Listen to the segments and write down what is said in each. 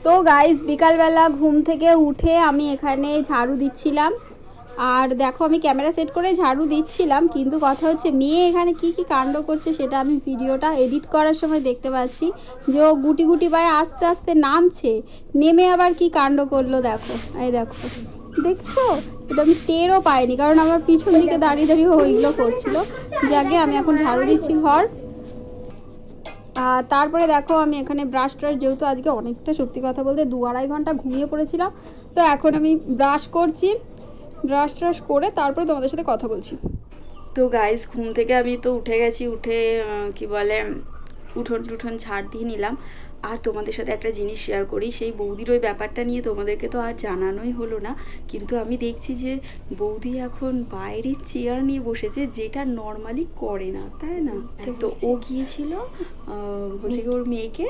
তো গাইস বিকালবেলা ঘুম থেকে উঠে আমি এখানে ঝাড়ু দিচ্ছিলাম। আর দেখো আমি ক্যামেরা সেট করে ঝাড়ু দিচ্ছিলাম, কিন্তু কথা হচ্ছে মেয়ে এখানে কি কি কাণ্ড করছে সেটা আমি ভিডিওটা এডিট করার সময় দেখতে পাচ্ছি যে ও গুটি গুটি পায়ে আস্তে আস্তে নামছে, নেমে আবার কি কাণ্ড করলো দেখো। এই দেখো, দেখছো? এটা আমি টেরও পাইনি, কারণ আমার পিছন দিকে দাঁড়িয়ে দাঁড়িয়ে ওইগুলো করছিল। যাকে আমি এখন ঝাড়ু দিচ্ছি ঘর। তারপরে দেখো আমি এখানে ব্রাশ ট্রাশ, যেহেতু আজকে অনেকটা সত্যি কথা বলতে 2-2.5 ঘন্টা ঘুমিয়ে পড়েছিলাম, তো এখন আমি ব্রাশ করছি। ব্রাশ ট্রাশ করে তারপরে তোমাদের সাথে কথা বলছি। তো গাইস ঘুম থেকে আমি তো উঠে গেছি, উঠে কি বলে উঠোন টুঠোন ঝাড় দিয়ে নিলাম। আর তোমাদের সাথে একটা জিনিস শেয়ার করি, সেই বৌদির ওই ব্যাপারটা নিয়ে তোমাদেরকে তো আর জানানোই হলো না, কিন্তু আমি দেখছি যে বৌদি এখন বাইরে চেয়ার নিয়ে বসেছে, যেটা নর্মালি করে না, তাই না? তো ও গিয়েছিল হচ্ছে কি ওর মেয়েকে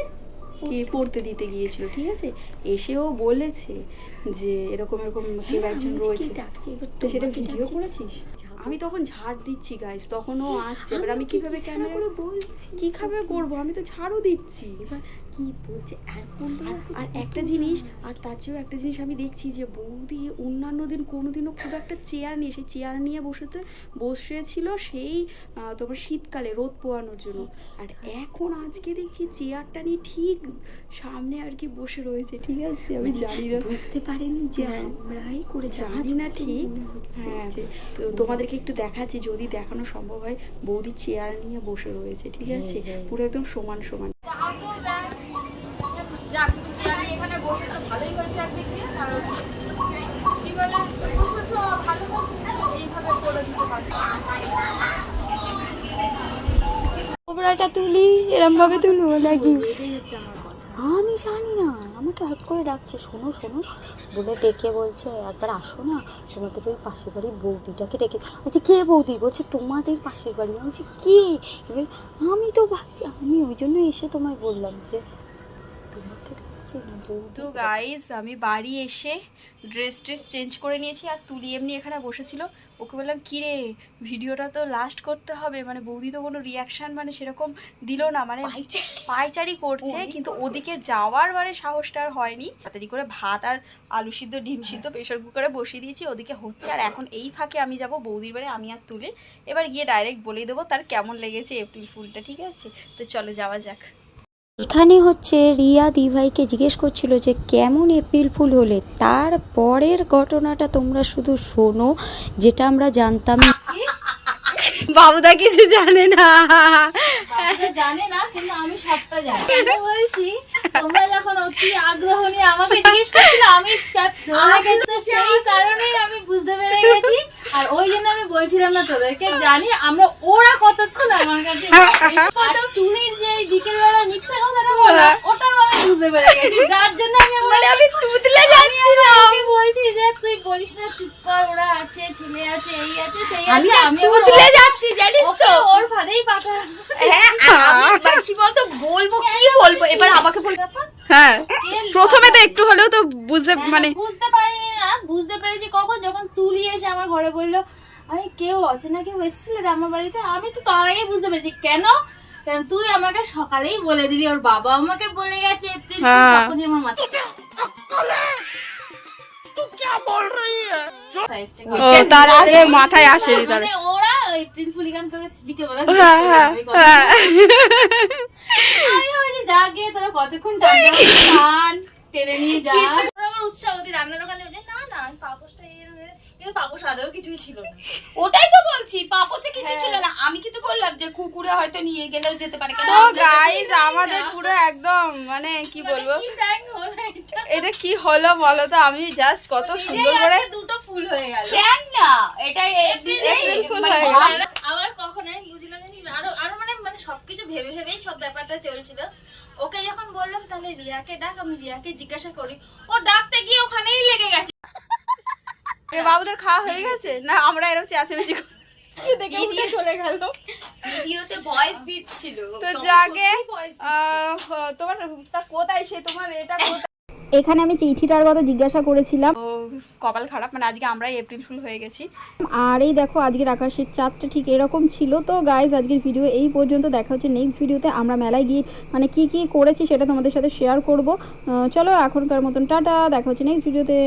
কি পড়তে দিতে গিয়েছিল, ঠিক আছে? এসেও বলেছে যে এরকম এরকম কেউ একজন রয়েছে। তো সেটা ভিডিও করেছিস? আমি তখন ঝাড় দিচ্ছি গাইস, তখন ও আসছে। এবার আমি কিভাবে ক্যামেরা করে বলছি, কিভাবে করবো? আমি তো ঝাড়ু দিচ্ছি। এবার কি বলছে আর একটা জিনিস, আর তার চেয়েও একটা জিনিস আমি দেখছি যে বৌদি অন্যান্য দিন কোনোদিনও খুব একটা চেয়ার নিয়ে, সেই চেয়ার নিয়ে বসেছিল সেই তোমার শীতকালে রোদ পোয়ানোর জন্য। আর এখন আজকে দেখছি চেয়ারটা নিয়ে ঠিক সামনে আর কি বসে রয়েছে, ঠিক আছে? আমি জানি না, বুঝতে পারিনি যে আমরাই করে, জানি না ঠিক। হ্যাঁ, তো তোমাদেরকে একটু দেখাচ্ছি, যদি দেখানো সম্ভব হয়। বৌদি চেয়ার নিয়ে বসে রয়েছে, ঠিক আছে? পুরো একদম সমান সমান। এখানে বসেছো ভালোই হয়েছে একদিক দিয়ে, কারণ কি বলে বসেছো ভালো হয়েছে, এইভাবে করে দিতে পারো। কোবরাটা তুলি এরম ভাবে তুলবো নাকি? আমি জানি না, আমাকে হট করে ডাকছে, শোনো শোনো বলে ডেকে বলছে একবার আসো না, তোমাদের ওই পাশের বাড়ির বৌদিটাকে ডেকে। বলছে কে বৌদি? বলছে তোমাদের পাশের বাড়ি। বলছি কে? এবার আমি তো ভাবছি, আমি ওই জন্য এসে তোমায় বললাম যে তোমাকে ডাকছে না বৌদি। তো গাইস আমি বাড়ি এসে ড্রেস চেঞ্জ করে নিয়েছি, আর তুলি এমনি এখানে বসেছিল। ওকে বললাম কি রে, ভিডিওটা তো লাস্ট করতে হবে, মানে বৌদি তো কোনো রিয়াকশান মানে সেরকম দিল না, মানে পায়চারি করছে, কিন্তু ওদিকে যাওয়ার মানে সাহসটা আর হয়নি। তাড়াতাড়ি করে ভাত আর আলু সিদ্ধ ডিম সিদ্ধ প্রেশার কুকারে বসিয়ে দিয়েছি, ওদিকে হচ্ছে। আর এখন এই ফাঁকে আমি যাব বৌদির বাড়ি, আমি আর তুলি। এবার গিয়ে ডাইরেক্ট বলে দেবো তার কেমন লেগেছে এপ্রিল ফুলটা, ঠিক আছে? তো চলো যাওয়া যাক। এখানে হচ্ছে রিয়া দিভাইকে জিজ্ঞেস করছিল যে কেমন এপ্রিল ফুল হলে, তার পরের ঘটনাটা তোমরা শুধু শোনো, যেটা আমরা জানতাম। বাবুদা কিছু জানে না, জানে না, কিন্তু আমি সবটা জানি। বলছি তোমরা যখন অতি আগ্রহ নিয়ে আমাকে জিজ্ঞেস করছিলে, আমি সেই কারণেই আমি বুঝতে পেরে গেছি, আর ওই জন্য আমি বলছিলাম না তোদেরকে। জানি আমরা ওরা কতক্ষণ আমার কাছে তুলির যে বিকেল বেলা মিথ্যা কথাটা বলা, ওটা আমি বুঝতে পেরে গেছি, যার জন্য আমি তুতলে যাচ্ছিলাম। বলছি যে তুই বলিস না, চুপ কর, ওরা আছে, ছেলে আছে, এই আছে সেই আছে, আমি তুতলে যাচ্ছি জানিস তো, ওর ফাঁদেই পাতা। হ্যাঁ আমি কি বলতো বলবো, কি বলবো এবার আমাকে বল। হ্যাঁ প্রথমে তো একটু হলেও তো বুঝতে মানে বুঝতে পারিনি না, বুঝতে পেরেছি কখন, যখন তুলি এসে আমার ঘরে বললো আমি কেউ অচেনা কেউ এসেছিল রে আমার বাড়িতে। আমি তো তার আগেই বুঝতে পেরেছি। কেন? কারণ তুই আমাকে সকালেই বলে দিলি, ওর বাবা আমাকে বলে গেছে এপ্রিল তখনই আমার মাথা। তার আগে মাথায় আসেনি, তার ওরা এপ্রিল ফুল গান করে দিতে বলে যা গিয়ে তোরা কতক্ষণ টান টেনে নিয়ে যা। আমার উৎসাহ রান্নার ওখানে না না পাপোসটা কিন্তু পাপোস আদেও কিছুই ছিল না। ওটাই তো বলছি, পাপোসে কিছু ছিল না। আমি কিন্তু বললাম যে কুকুরে হয়তো নিয়ে গেলেও যেতে পারে। তো গাইস আমাদের পুরো একদম মানে কি বলবো, এটা কি হলো বলো তো? আমি জাস্ট কত সুন্দর করে দুটো ফুল হয়ে গেল। কেন না, এটাই ফুল হয়ে গেল। আবার কখনো বুঝলাম আরো আরো মানে মানে সবকিছু ভেবে ভেবেই সব ব্যাপারটা চলছিল। ওকে যখন বললাম তাহলে রিয়াকে ডাক, আমি রিয়াকে জিজ্ঞাসা করি, ও ডাকতে গিয়ে ওখানেই লেগে গেছে। বাবুদের খাওয়া হয়ে গেছে না? আমরা এরকম চেঁচামেচি দেখে উঠে চলে গেল। ভিডিওতে ভয়েস দিচ্ছিল তো জাগে তোমার তা কোথায়, সে তোমার এটা এখানে আমি চিঠিটার কথা জিজ্ঞাসা করেছিলাম, কপাল খারাপ, মানে আজকে আমরাই এপ্রিল ফুল হয়ে গেছি। আর এই দেখো আজকের আকাশের চাঁদটা ঠিক এরকম ছিল। তো গাইজ আজকের ভিডিও এই পর্যন্ত, দেখা হচ্ছে নেক্সট ভিডিওতে। আমরা মেলায় গিয়ে মানে কি করেছি সেটা তোমাদের সাথে শেয়ার করব। চলো এখনকার মতন টাটা, দেখা হচ্ছে নেক্সট ভিডিওতে।